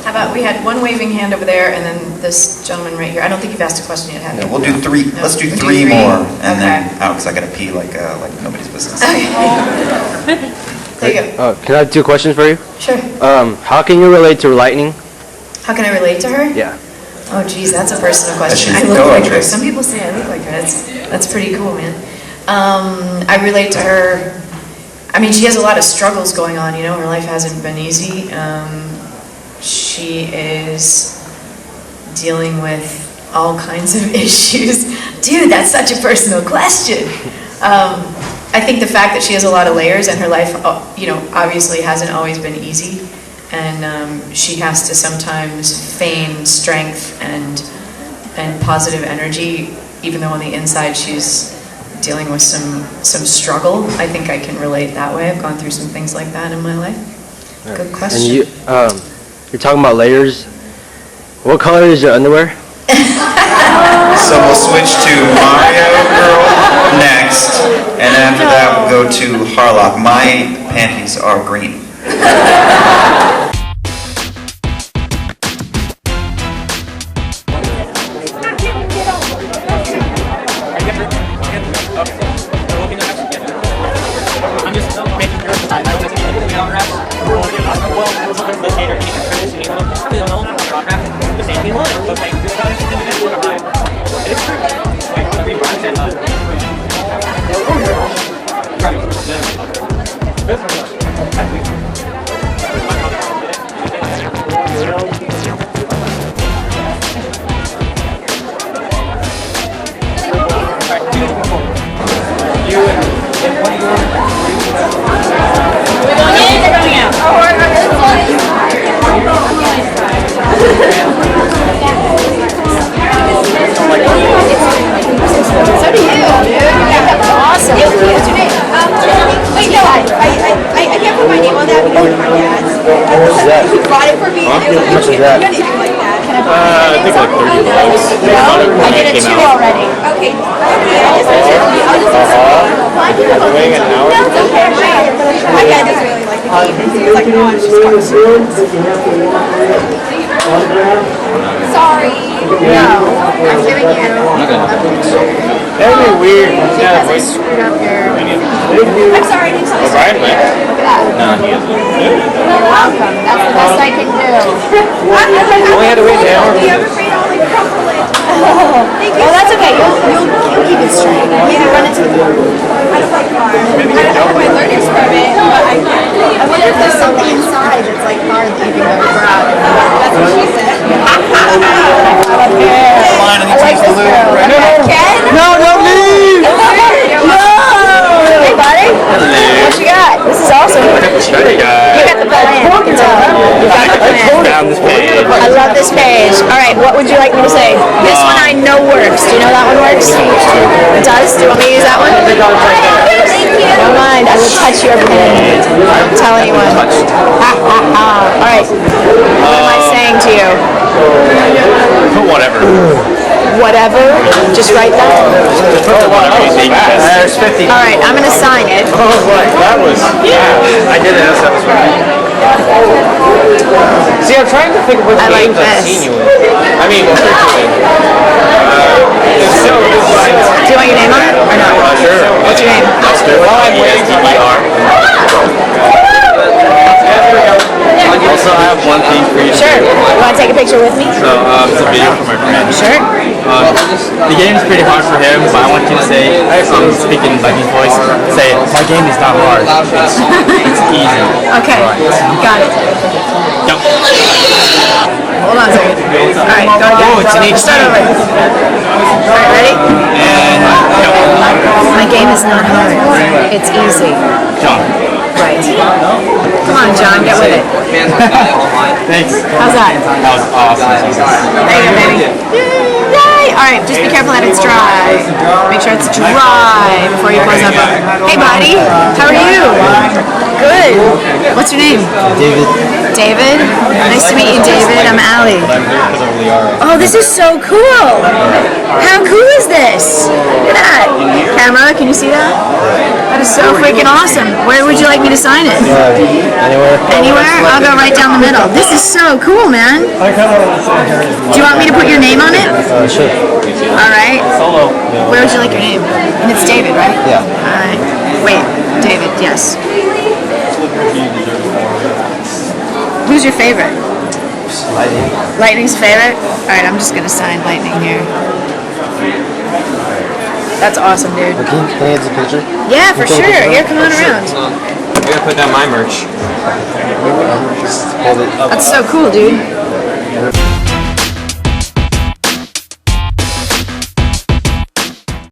How about we had one waving hand over there, and then this gentleman right here. I don't think you've asked a question yet, have you? Yeah, we'll do three. No. Let's do three more, and then out because I gotta pee like nobody's business. Okay. There you go. Can I have 2 questions for you? Sure. How can you relate to lightning? How can I relate to her? Yeah. Oh, geez, that's a personal question. I look like her. Some people say I look like her. That's pretty cool, man. I relate to her. I mean, she has a lot of struggles going on. You know, her life hasn't been easy. She is dealing with all kinds of issues. Dude, that's such a personal question. I think the fact that she has a lot of layers and her life, you know, obviously hasn't always been easy. And she has to sometimes feign strength and positive energy, even though on the inside she's dealing with some struggle. I think I can relate that way. I've gone through some things like that in my life. Good question. And you're talking about layers. What color is your underwear? So we'll switch to Mario Girl next, and after that we'll go to Harlock. My panties are green. Sorry. No, I'm giving you an That'd be weird. Yeah, I screwed up your... I'm sorry, I didn't tell you. Brian went? Look at that. No, he isn't. You're welcome. That's the best I can do. Only had to wait an hour. I'm afraid I'll like crumple it. Thank you. Oh, that's okay. You'll keep it straight. You can run it to the car. I don't like cars. I don't have my learner's permit, but I wonder if there's something inside that's like hard that you can go grab. That's what she said. I like this girl. Ken? No, don't leave! No! Hey, buddy. What you got? This is awesome. You got the plan. I can tell. You got the plan. I love this page. All right, what would you like me to say? This one I know works. Do you know that one works? It does? Do you want me to use that one? Thank you. Don't mind. I will touch your pen. Don't tell anyone. All right. What am I saying to you? Whatever. Whatever? Just write that? There's 50. All right, I'm going to sign it. Oh, boy. That was... Yeah. I did it. That was right. See, I'm trying to think of what games I've seen you in. I mean, virtually. Do you want your name on it or not? Sure. What's your name? Well, I'm waiting to Also, I have one thing for you. Sure. You want to take a picture with me? So, it's a video for my friend. Sure. The game is pretty hard for him, but I want you to say, speaking like his voice, say, my game is not hard. It's easy. Okay. Got it. Yep. Hold on a second. All right, go again. Oh, it's an HD. Start over. All right, ready? And, My game is not hard. It's easy. John. Right. Come on, John, get with it. Thanks. How's that? That was awesome. There you go, baby. Yay! All right, just be careful that it's dry. Make sure it's dry before you close that book. Hey, buddy. How are you? Good. What's your name? David. David? Nice to meet you, David. I'm Ali. Oh, this is so cool. How cool is this? Look at that. Camera, can you see that? That is so freaking awesome. Where would you like me to sign it? Anywhere. Anywhere? I'll go right down the middle. This is so cool, man. Do you want me to put your name on it? Sure. All right. Where would you like your name? And it's David, right? Yeah. All right. Wait, David, yes. Who's your favorite? Lightning. Lightning's favorite? All right, I'm just going to sign Lightning here. That's awesome, dude. Can I get a picture? Yeah, for sure. Here, come on around. I'm gonna put down my merch. Hold it up. That's so cool, dude.